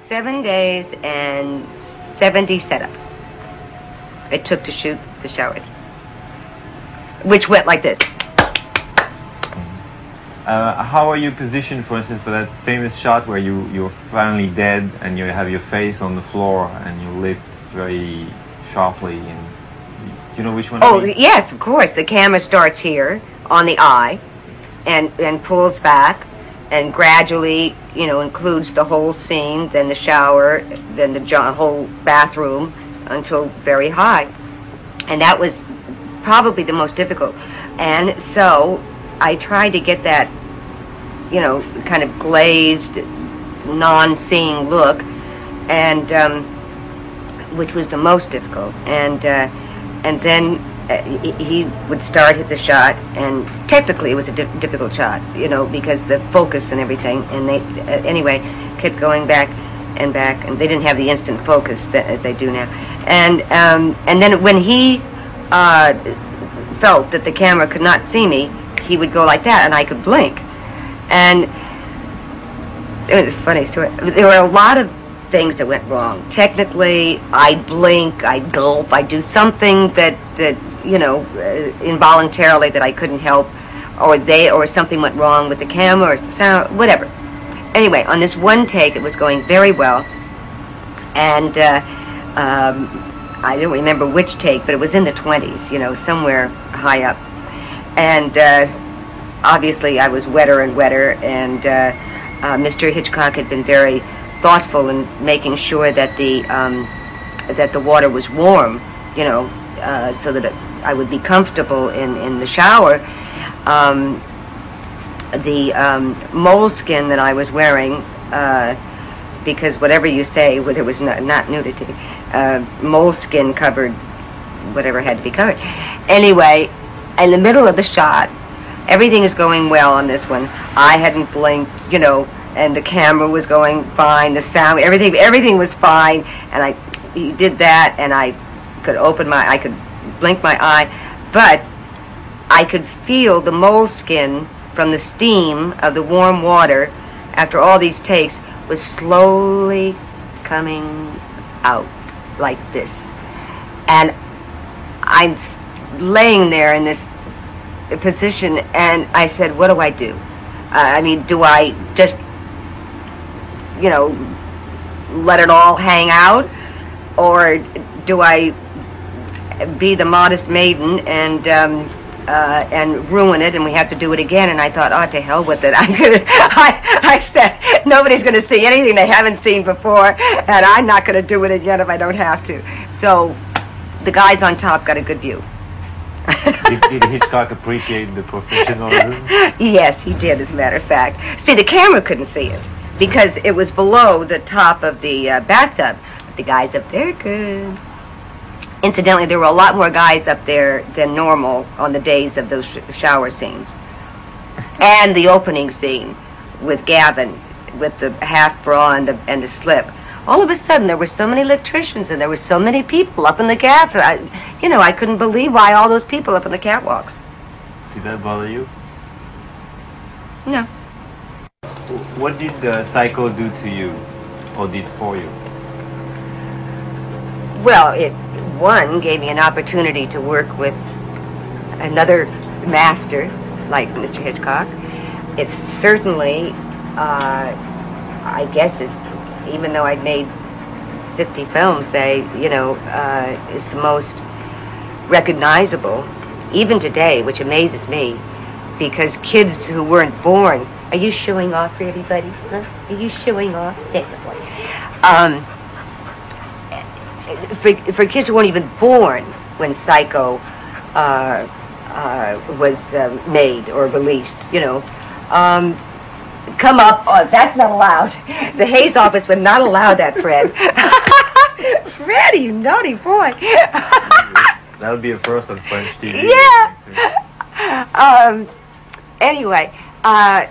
7 days and 70 setups it took to shoot the showers, which went like this. How are you positioned, for instance, for that famous shot where you're finally dead and you have your face on the floor and you lift very sharply? And do you know which one? Oh, yes, of course. The camera starts here on the eye and pulls back and gradually, you know, includes the whole scene, then the shower, then the whole bathroom until very high. And that was probably the most difficult. And so I tried to get that, you know, kind of glazed, non-seeing look, and which was the most difficult. And then he would start at the shot, and technically it was a difficult shot, you know, because the focus and everything. And they anyway kept going back, and they didn't have the instant focus as they do now. And then when he felt that the camera could not see me, he would go like that, and I could blink. And it was a funny story. There were a lot of things that went wrong. Technically, I'd blink, I'd gulp, I'd do something that you know, involuntarily that I couldn't help, or something went wrong with the camera or the sound, whatever. Anyway, on this one take, it was going very well, and I don't remember which take, but it was in the 20s, you know, somewhere high up. And obviously I was wetter and wetter, and Mr. Hitchcock had been very thoughtful in making sure that the water was warm, you know, so that I would be comfortable in the shower. The moleskin that I was wearing, because whatever you say, there was not nudity, moleskin covered whatever had to be covered. Anyway, in the middle of the shot, everything is going well on this one. I hadn't blinked, you know, and the camera was going fine, the sound, everything was fine, and he did that, and I could blink my eye, but I could feel the moleskin from the steam of the warm water after all these takes was slowly coming out like this. And I'm laying there in this position, and I said, what do I do? I mean, do I just, you know, let it all hang out, or do I be the modest maiden and ruin it, and we have to do it again? And I thought, oh, to hell with it. I said, nobody's going to see anything they haven't seen before, and I'm not going to do it again if I don't have to. So the guys on top got a good view. Did Hitchcock appreciate the professionalism? Yes, he did, as a matter of fact. See, the camera couldn't see it because it was below the top of the bathtub. But the guys up there could. Incidentally, there were a lot more guys up there than normal on the days of those shower scenes. And the opening scene with Gavin, with the half bra and the slip. All of a sudden, there were so many electricians and there were so many people up in the gaff. You know, I couldn't believe why all those people up in the catwalks. Did that bother you? No. What did Psycho do to you, or did for you? Well, one gave me an opportunity to work with another master like Mr. Hitchcock. It's certainly, I guess, even though I'd made 50 films, you know, is the most recognizable, even today, which amazes me, because kids who weren't born, are you showing off for everybody? Huh? Are you showing off? That's a point. For kids who weren't even born when Psycho was made or released, you know, come up, oh, that's not allowed. The Hayes office would not allow that, Fred. Fred, you naughty boy. That would be a first on French TV. Yeah. Anyway, I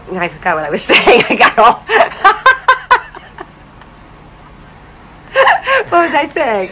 forgot what I was saying. I got all... What was I saying?